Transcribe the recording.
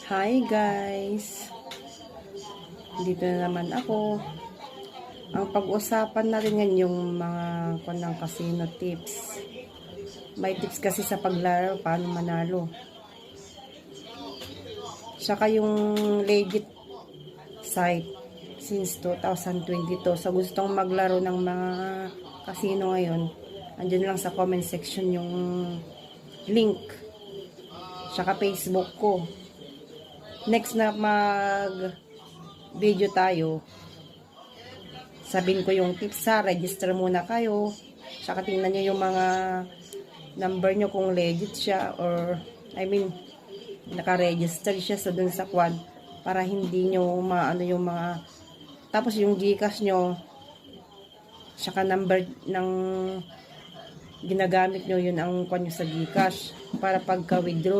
Hi guys! Dito na naman ako. Ang pag-usapan natin ngayon yung mga kunang casino tips. May tips kasi sa paglaro, paano manalo. Saka yung legit site since 2022. So gustong maglaro ng mga casino ngayon, andyan lang sa comment section yung link. Saka Facebook ko. Next na video tayo, sabihin ko yung tips ha, register muna kayo, saka tingnan nyo yung mga number nyo kung legit siya or naka-register siya sa dun sa kwan para hindi nyo maano yung mga, tapos yung Gcash nyo saka number ng ginagamit nyo, yun ang kwan nyo sa Gcash para pagka withdraw